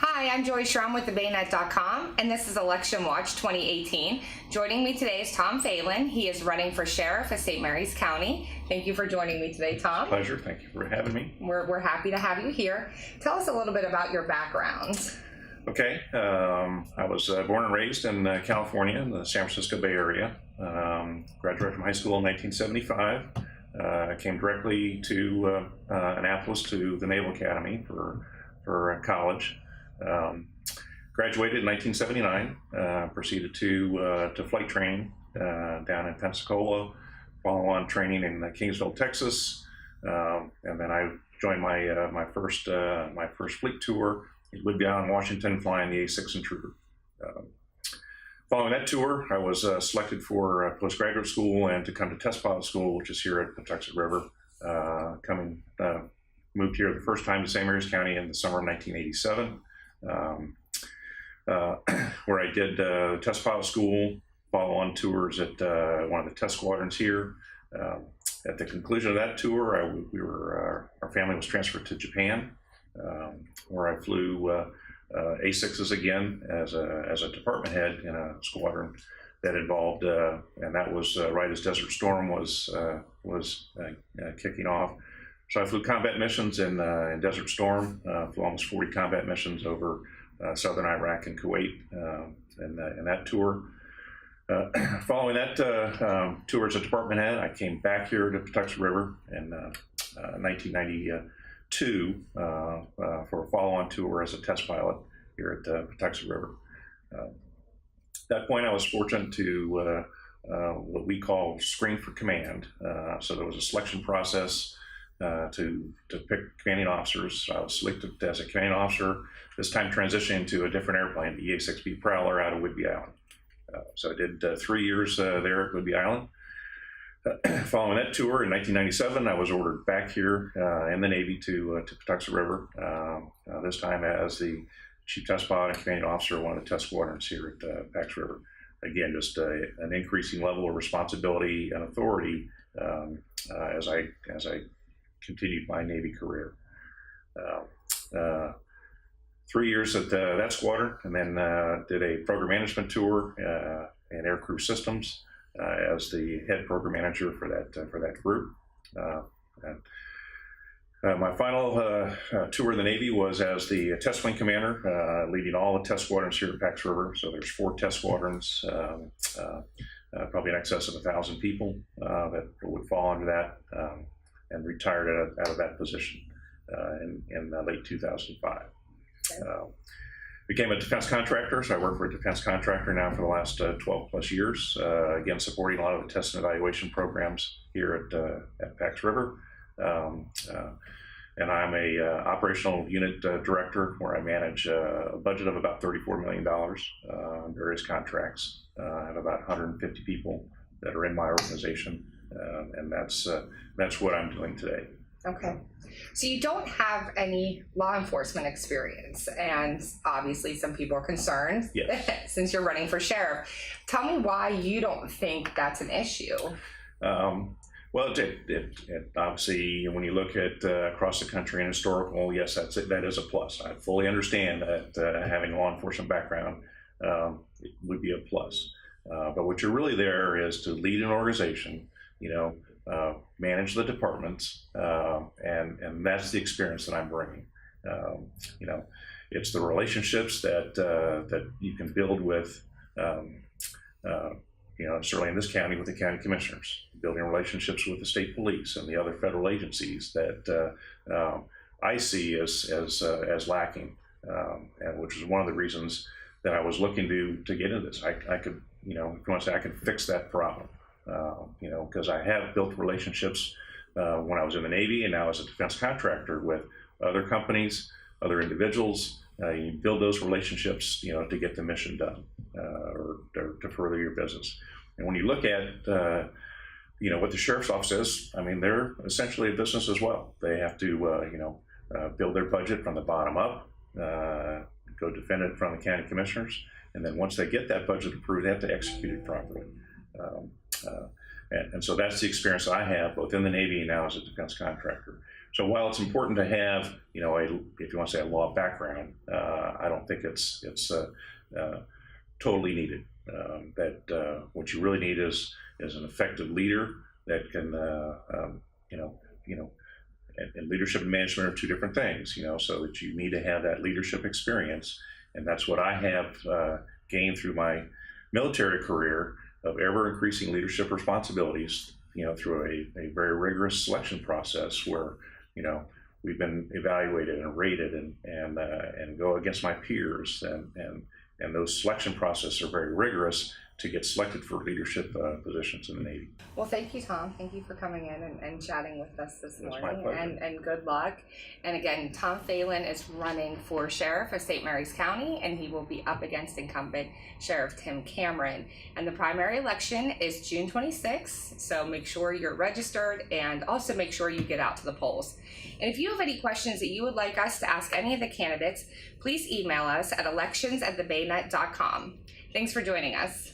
Hi, I'm Joy Schrum with thebayonet.com, and this is Election Watch 2018. Joining me today is Tom Phelan. He is running for sheriff of St. Mary's County. Thank you for joining me today, Tom. Pleasure. Thank you for having me. We're happy to have you here. Tell us a little bit about your background. Okay. I was born and raised in California, in the San Francisco Bay Area. Graduated from high school in 1975. Came directly to Annapolis to the Naval Academy for college. Graduated in 1979, proceeded to flight training down in Pensacola, follow-on training in Kingsville, Texas, and then I joined my first fleet tour in Whidbey Island, Washington, flying the A6 Intruder. Following that tour, I was selected for postgraduate school and to come to test pilot school, which is here at Patuxent River. Moved here the first time to St. Mary's County in the summer of 1987. Where I did test pilot school, follow-on tours at one of the test squadrons here. At the conclusion of that tour, our family was transferred to Japan, where I flew A6s again as a department head in a squadron that involved, and that was right as Desert Storm was kicking off. So I flew combat missions in Desert Storm, flew almost 40 combat missions over southern Iraq and Kuwait in that tour. Following that tour as a department head, I came back here to Patuxent River in 1992 for a follow-on tour as a test pilot here at Patuxent River. At that point, I was fortunate to what we call screen for command. So there was a selection process to pick commanding officers. I was selected as a commanding officer, this time transitioning to a different airplane, the E-A6B Prowler out of Whidbey Island. So I did 3 years there at Whidbey Island. Following that tour in 1997, I was ordered back here in the Navy to Patuxent River, this time as the chief test pilot and commanding officer of one of the test squadrons here at Pax River. Again, just an increasing level of responsibility and authority as I continued my Navy career. 3 years at that squadron, and then did a program management tour in aircrew systems as the head program manager for that group. My final tour of the Navy was as the test wing commander, leading all the test squadrons here at Pax River. So there's 4 test squadrons, probably in excess of 1,000 people that would fall under that. And retired out of that position in late 2005. Became a defense contractor, so I work for a defense contractor now for the last 12 plus years, again supporting a lot of the test and evaluation programs here at Pax River. And I'm a operational unit director where I manage a budget of about $34 million on various contracts. I have about 150 people that are in my organization. And that's what I'm doing today. Okay. So you don't have any law enforcement experience, and obviously some people are concerned. Yes. Since you're running for sheriff. Tell me why you don't think that's an issue. Well, it obviously, when you look at across the country and historical, yes, that is a plus. I fully understand that having a law enforcement background would be a plus. But what you're really there is to lead an organization, manage the departments, and that's the experience that I'm bringing. It's the relationships that you can build with, certainly in this county with the county commissioners, building relationships with the state police and the other federal agencies that I see as lacking, and which is one of the reasons that I was looking to get into this. I could, if you want to say, I could fix that problem. Because I have built relationships when I was in the Navy and now as a defense contractor with other companies, other individuals. You build those relationships, to get the mission done or to further your business. And when you look at, what the sheriff's office is, I mean, they're essentially a business as well. They have to, build their budget from the bottom up, go defend it from the county commissioners, and then once they get that budget approved, they have to execute it properly. And so that's the experience that I have both in the Navy and now as a defense contractor. So while it's important to have, if you want to say a law background, I don't don't think it's totally needed. What you really need is an effective leader that can and leadership and management are two different things, so that you need to have that leadership experience. And that's what I have gained through my military career of ever increasing leadership responsibilities, through a very rigorous selection process where, we've been evaluated and rated and go against my peers. And those selection processes are very rigorous to get selected for leadership positions in the Navy. Well, thank you, Tom. Thank you for coming in and chatting with us this It's my morning. pleasure. And good luck. And again, Tom Phelan is running for sheriff of St. Mary's County, and he will be up against incumbent Sheriff Tim Cameron. And the primary election is June 26th, so make sure you're registered and also make sure you get out to the polls. And if you have any questions that you would like us to ask any of the candidates, please email us at elections@thebaynet.com. Thanks for joining us.